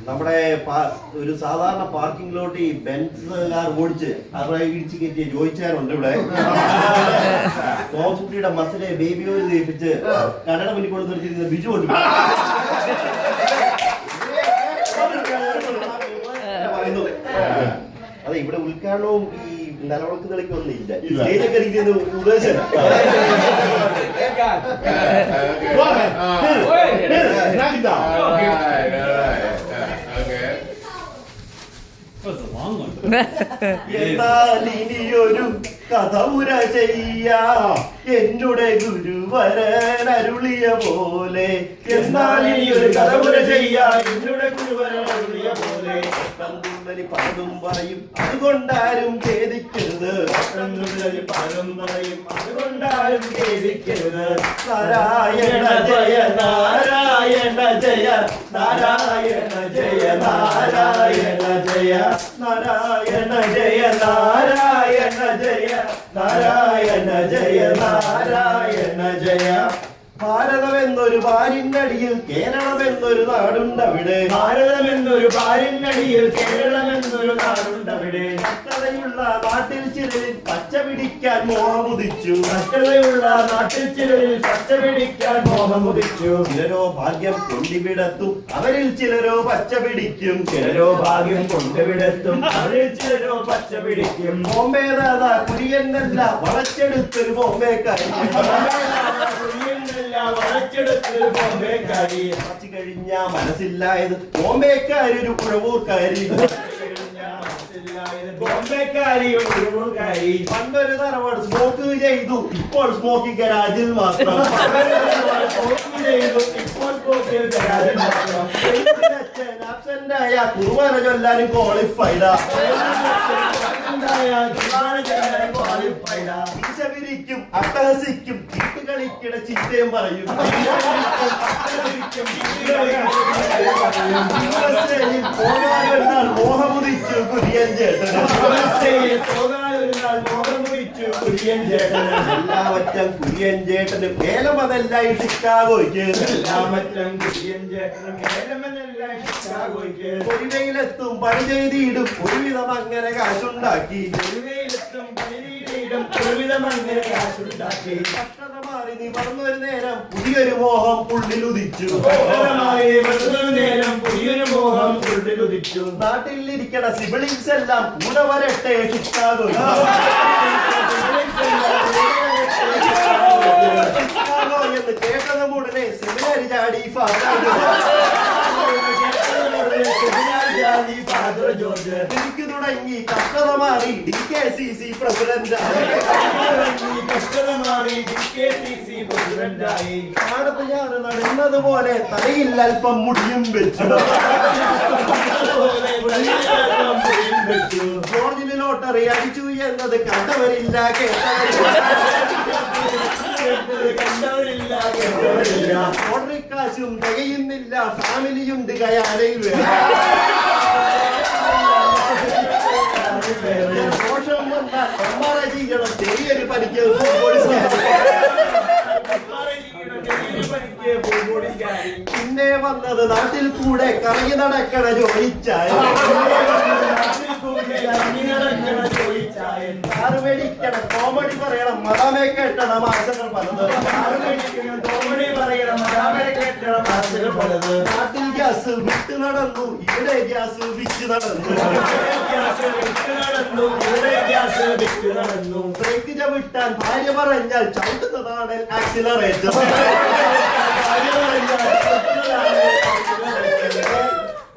നമ്മുടെ ഒരു സാധാരണ പാർക്കിങ്ങിലോട്ട് ഈ ബെൻസ് കാർ ഓടിച്ച് അവരെ ഇടിച്ച് കയറ്റിയ ജോയിച്ചാരുണ്ട് ഇവിടെ. തോസുട്ടിയുടെ മസിലെ ബേബി ഓയിൽ തേപ്പിച്ച് കടട മുന്നിൽ കൊണ്ട് നിർത്തിയിരുന്ന ബിജു ഉണ്ട് പറയുന്നു. അതെ, ഇവിടെ ഉദ്ഘാടനവും ഈ നിലവിളക്ക് തെളിക്കൊന്നും ഇല്ല. സ്റ്റേജൊക്കെ ഇരിക്കുന്ന ഉദ്ദേശം എന്നാൽ ഇനിയൊരു കഥമുര ചെയ്യാ എന്നുടെ ഗുരുവരൻ അരുളിയ പോലെ. എന്നാൽ ഇനിയൊരു കഥമുര ചെയ്യാ എന്നുടെ ഗുരുവരൻ അരുളിയ പോലെ. കണ്ടുള്ളി പലതും പറയും അതുകൊണ്ടാരും ഖേദിക്കരുത്. കണ്ടുള്ളി പലതും പറയും അതുകൊണ്ടാരും ഖേദിക്കരുത്. നാരായണ ജയ നാരായണ ജയ നാരായണ ജയ നാരായണ ജയ നാരായണ ജയ നാരായണ ജയ നാരായണ ജയ നാരായണ ജയ. ഭാരതമെന്നൊരു ഭാര്യനടിയിൽ കേരളമെന്നൊരു നാടുണ്ടവിടെ. ഭാരതമെന്നൊരു ഭാര്യനടിയിൽ കേരളമെന്നൊരു നാടുണ്ടവിടെ. കഷ്ടതയുള്ള നാട്ടിൽ ചിലരിൽ പച്ച പിടിക്കാൻ മോഹമുദിച്ചു. കഷ്ടതയുള്ള നാട്ടിൽ ചിലരിൽ പച്ച പിടിക്കാൻ മോഹമുദിച്ചു. ചിലരോ ഭാഗ്യം കൊണ്ടുവിടത്തും അവരിൽ ചിലരോ പച്ച പിടിക്കും. ചിലരോ ഭാഗ്യം കൊണ്ടുവിടത്തും അവരിൽ ചിലരോ പച്ച പിടിക്കും. ബോംബെ ദാദാ കുര്യനല്ല വളച്ചെടുത്തൊരു ബോംബെക്കാരി. വളച്ചെടുത്തൊരു ബോംബെക്കാരി. കുറച്ചു കഴിഞ്ഞ മനസ്സില്ലായത് ബോംബെക്കാരി ഒരു കുഴവൂർക്കാരി. ബോംബെക്കാരി ഒരു കുഴവൂർക്കാരി. പണ്ടൊരു തറവാട് സ്മോക്ക് ചെയ്തു, ഇപ്പോൾ സ്മോക്കിംഗ് ഗരാജിൽ മാത്രം. സ്മോക്ക് ചെയ്തു, ഇപ്പോൾ സ്മോക്കിംഗ് ഗരാജിൽ മാത്രം. ആബ്സെന്റായ കുർബാന ചൊല്ലാനും ക്വാളിഫൈഡാ. വിരിക്കും അട്ടഹസിക്കും ചീട്ടുകളിക്കിട ചിറ്റയും പറയും. പോകാനൊരുനാൾ മോഹമുദിച്ചു കുര്യൻ ചേട്ടൻ. മോഹമുദിച്ചു കുര്യൻ ചേട്ടൻ. എല്ലാവറ്റം കുര്യൻ ചേട്ടന് മേലമതെല്ലാം ഷിക്കാഗോയ്ക്ക്. എല്ലാവറ്റം കുര്യൻ ചേട്ടന് മേലമതെല്ലാം ഷിക്കാഗോയ്ക്ക്. ഒരു വെയിലെത്തും പണി ചെയ്തിടും ഒരുവിധം അങ്ങനെ കാശുണ്ടാക്കി. ഒരു വെയിലെത്തും പണി ചെയ്തിടും ഒരുവിധം അങ്ങനെ കാശുണ്ടാക്കി. കഷ്ടത മാറി നീ പറഞ്ഞൊരു നേരം പുതിയൊരു മോഹം ഉള്ളിലുദിച്ചു. നേരം പുതിയൊരു മോഹം ഉള്ളിലുദിച്ചു. നാട്ടിലിരിക്കണ സിബിളിങ്സ് എല്ലാം കൂടെ വരട്ടെ ഷിക്കാഗോ. ഷിക്കാഗോ എന്ന് കേട്ടതും ഉടനെ സെമിനാരി ചാടി എനിക്ക് തുടങ്ങി കഷ്ടത മാറി DKCC പ്രസിഡന്റായി. പാടത്ത് ഞാൻ നടന്നത് പോലെ തലയിൽ അല്പം മുടിയും വെച്ചു. ജോർജിന് ലോട്ടറി അടിച്ചു എന്നത് കണ്ടവരില്ല കണ്ടവരില്ല. ലോട്ടറി കാശും തികയുന്നില്ല, ഫാമിലിയുണ്ട് കയാലയിൽ. ദോഷം വന്നാൽ അമ്മാറ ചെയ്യണം ചെറിയൊരു പനിക്ക് പിന്നെ വന്നത് നാട്ടിൽ കൂടെ കറങ്ങി നടക്കണ ജോലിച്ചായ. മേടിക്കണം കോമഡി പറയണം മതാമേ കെട്ടണം ആശകൾ പലത്. കോമഡി പറയണം മതാമേ കെട്ടണം ആശകൾ പലത്. നാട്ടിൽ ഗ്യാസ് വിട്ട് നടന്നു, ഇവിടെ ഗ്യാസ് വിറ്റ് നടന്നു. ബ്രേക്ക് ചവിട്ടാൻ ഭാര്യ പറഞ്ഞാൽ ചവിട്ടുന്നതാണ് ആക്സിലറേറ്റർ.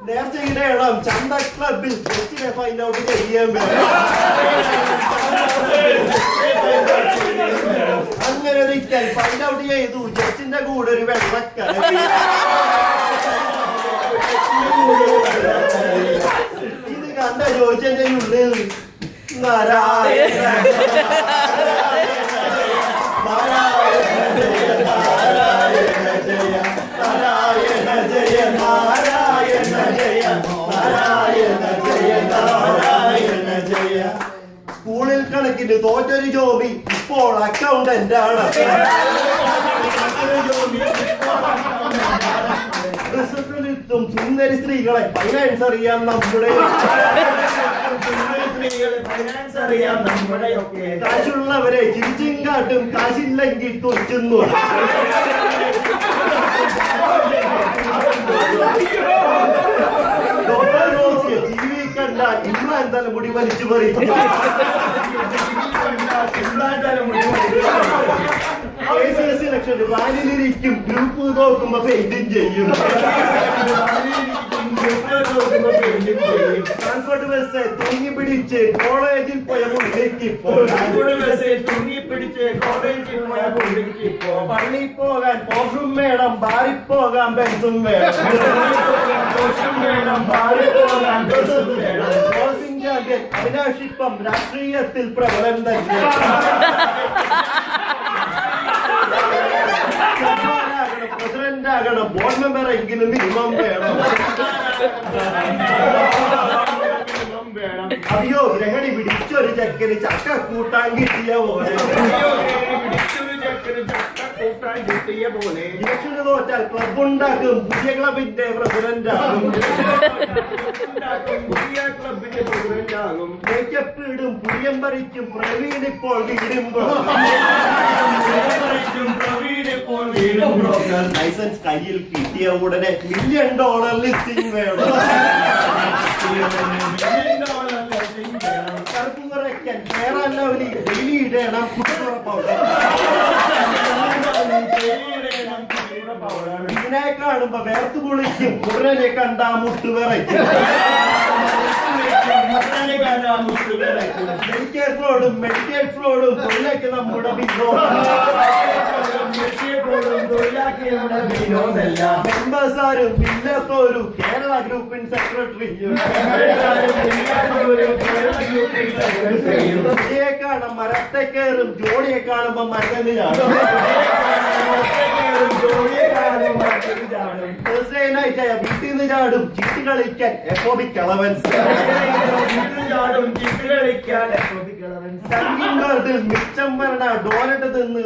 നേർച്ചയിടണം ചന്ത ക്ലബിൽ ജസ്റ്റിനെ ഫൈൻഡ് ഔട്ട് ചെയ്യാൻ വേണം. അങ്ങനെ ഒരിക്കൽ ഫൈൻഡ് ഔട്ട് ചെയ്തു ജസ്റ്റിന്റെ കൂടെ ഒരു വെള്ളക്കര. ഇത് കണ്ട ചോദിച്ചെന്റെ ഉള്ളിൽ നാരായണ സ്കൂളിൽ കണക്കിന് തോറ്റൊരു ജോബി ഇപ്പോൾ അക്കൗണ്ടന്റ് ആണ്. റിസപ്ഷനിലെത്തും സുന്ദരി സ്ത്രീകളെ ഫൈനാൻസ് അറിയാം നമ്മുടെയൊക്കെ കാശുള്ളവരെ ചിരിച്ചും കാട്ടും കാശില്ലെങ്കിൽ തൊറ്റുന്നു ജീവിക്കണ്ട ഇമ്രാൻ തലമുടി വലിച്ചു പറയും വാനിലിരിക്കും ഗ്രൂപ്പ് നോക്കുമ്പോ പെയിന്റും ചെയ്യും ട്രാൻസ്പോർട്ട് ബസ് തൂങ്ങി പിടിച്ച് കോളേജിൽ പോയ പള്ളിയിൽ പോകാൻ പോഷും വേണം ബാറിൽ പോകാൻ ബെൻസും വേണം അവിനാശിപ്പം രാഷ്ട്രീയത്തിൽ പ്രബലം തന്നെ പ്രസിഡന്റ് ആകണം ബോർഡ് മെമ്പർ എങ്കിലും മിനിമം വേണം അയ്യോ ഗ്രഹണി പിടിച്ചൊരു ചക്കന് ചക്ക കൂട്ടാൻ കിട്ടിയ പോലെ ഇലക്ഷന് തോറ്റാൽ ക്ലബ് ഉണ്ടാക്കും പുതിയ ക്ലബിന്റെ പ്രസിഡന്റ് ആകും മേക്കപ്പ് ഇടും പുതിയം പറിക്കും പ്രവീൺ ഇപ്പോൾ ലൈസൻസ് കയ്യിൽ കിട്ടിയ ഉടനെ $1 മില്യൺ ലിസ്റ്റിംഗ് വേണം കറുപ്പ് കുറയ്ക്കാൻ കേരള ഡെയിലി ഇടണം ഇതിനെ കാണുമ്പോ വേർത്ത് കുളിക്കും ഉടനെ കണ്ടാ മുട്ടുവിറയ്ക്കും മെഡിക്കൽ ഫ്രോഡും തൊഴിലാക്കി നമ്മുടെ മെമ്പേഴ്സാരും ഇല്ലാത്തൊരു കേരള ഗ്രൂപ്പിൻ സെക്രട്ടറിയും പുതിയെ കാണാൻ മരത്തെ കയറും ജോഡിയെ കാണുമ്പോ മരത്തിന് ചാടും തേഴ്സ്ഡേ നൈറ്റ് ആയ വീട്ടിൽ നിന്ന് ചാടും ചീട്ട് കളിക്കാൻ എപ്പോഴും കളവൻ മിച്ചം വരണ ഡോലറ്റ് തിന്ന്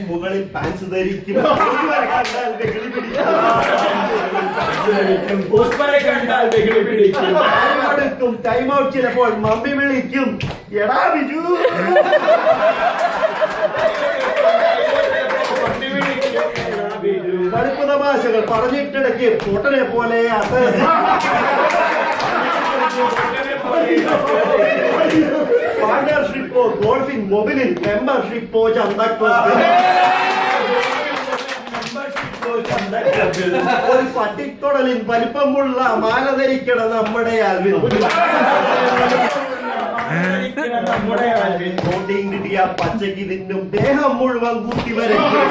മുകളിൽ പാൻസ് ധരിക്കും ടൈം ഔട്ട് ചിലപ്പോൾ മമ്മി വിളിക്കും എടാ ബിജു പഠിപ്പ് തമാശകൾ പറഞ്ഞിട്ടിടയ്ക്ക് പൊട്ടനെ പോലെ പാർട്ണർഷിപ്പോ ഗോൾഫിംഗ് മൊബൈലിൽ മെമ്പർഷിപ്പോ ചന്ത ക്ലബിൽ ഒരു പട്ടിത്തൊടലിൽ വലിപ്പമുള്ള മാല ധരിക്കണം നമ്മുടെ ആൽവിൻ പ്രോട്ടീൻ കിട്ടിയ പച്ചക്ക് തിന്നും ദേഹം മുഴുവൻ കുത്തി വരയ്ക്കും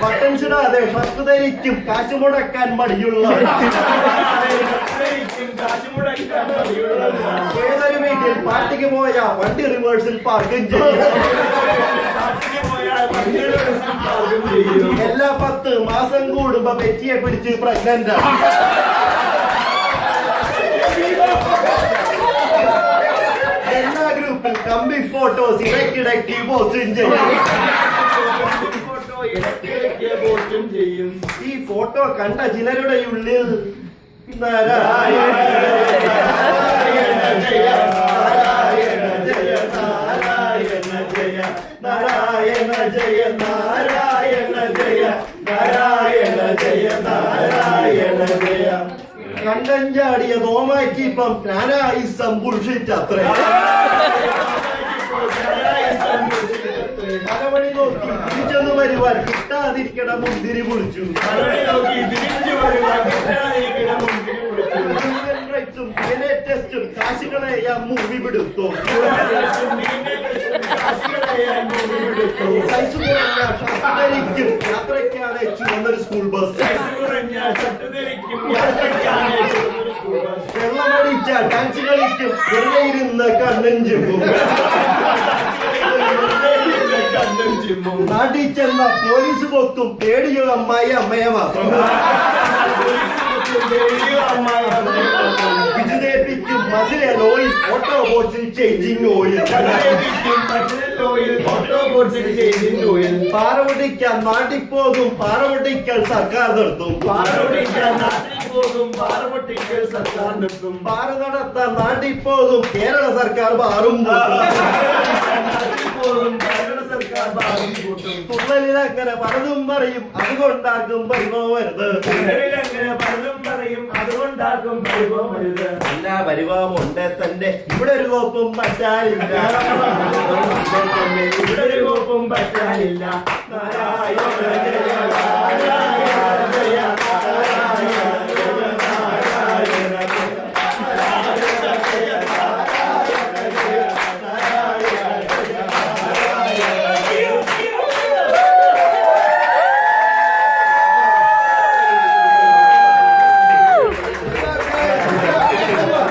ബട്ടൻസ് ഇടാതെ ഷർട്ട് ധരിക്കും കാശ് മുടക്കാൻ മടിയുള്ള ഏതൊരു വീട്ടിൽ പാർട്ടിക്ക് പോയ വണ്ടി റിവേഴ്സിൽ പാർക്കും ചെയ്യും എല്ലാ 10 മാസം കൂടുമ്പോ പെറ്റിയെ പിടിച്ച് പ്രഗ്നന്റ് എല്ലാ ഗ്രൂപ്പിൽ കമ്പി ഫോട്ടോസ് ഇടയ്ക്കിടയ്ക്ക് പോസ്റ്റും ചെയ്യും ഈ ഫോട്ടോ കണ്ട ചിലരുടെ ഉള്ളിൽ നാരായണ ജയ നാരായണ ജയ നാരായണ ജയ നാരായണ ജയ നാരായണ ജയ നാരായണ ജയ നാരായണ ജയ കണ്ടഞ്ചാടിയ നോമാക്കിപ്പം ഞാനായി സമ്പുഷിച്ചത്ര മലമണി നോക്കി തിരിച്ചൊന്ന് വരുവാൻ കിട്ടാതിരിക്കണം മുന്തിരി പൊളിച്ചു ടെസ്റ്റും കാശുകളെ മൂവി പിടുത്തു യാത്രയ്ക്കാണ് ചുവന്നൊരു സ്കൂൾ ബസ് വെള്ളമടിച്ച ഡാൻസ് കളിക്കും വെറുതെ ഇരുന്ന് കണ്ണും ചിമ്മും നാട്ടിൽ ചെന്ന പോലീസ് പൊക്കും പേടിയോ അമ്മയെ മാത്രം വിജുതേപ്പിക്കും മസിൽ ഓയിൽ ഓട്ടോ ബോട്ട്സിൽ ചേഞ്ചിങ് ഓയിൽ പാറ പൊട്ടിക്കാൻ നാട്ടിൽ പോകും പാറ പൊട്ടിക്കൽ സർക്കാർ നിർത്തും പാറ നടത്താൻ നാട്ടിൽ പോകും കേരള സർക്കാർ ബാറും തുള്ളലിലങ്ങനെ പലതും പറയും അതുകൊണ്ടാക്കും പരിഭവമരുത് എല്ലാ പരിഭവമുണ്ട് തന്റെ ഇവിടെ ഒരു കോപ്പും പറ്റാനില്ല ഇവിടെ ഒരു കോപ്പും പറ്റാനില്ല നാരായണ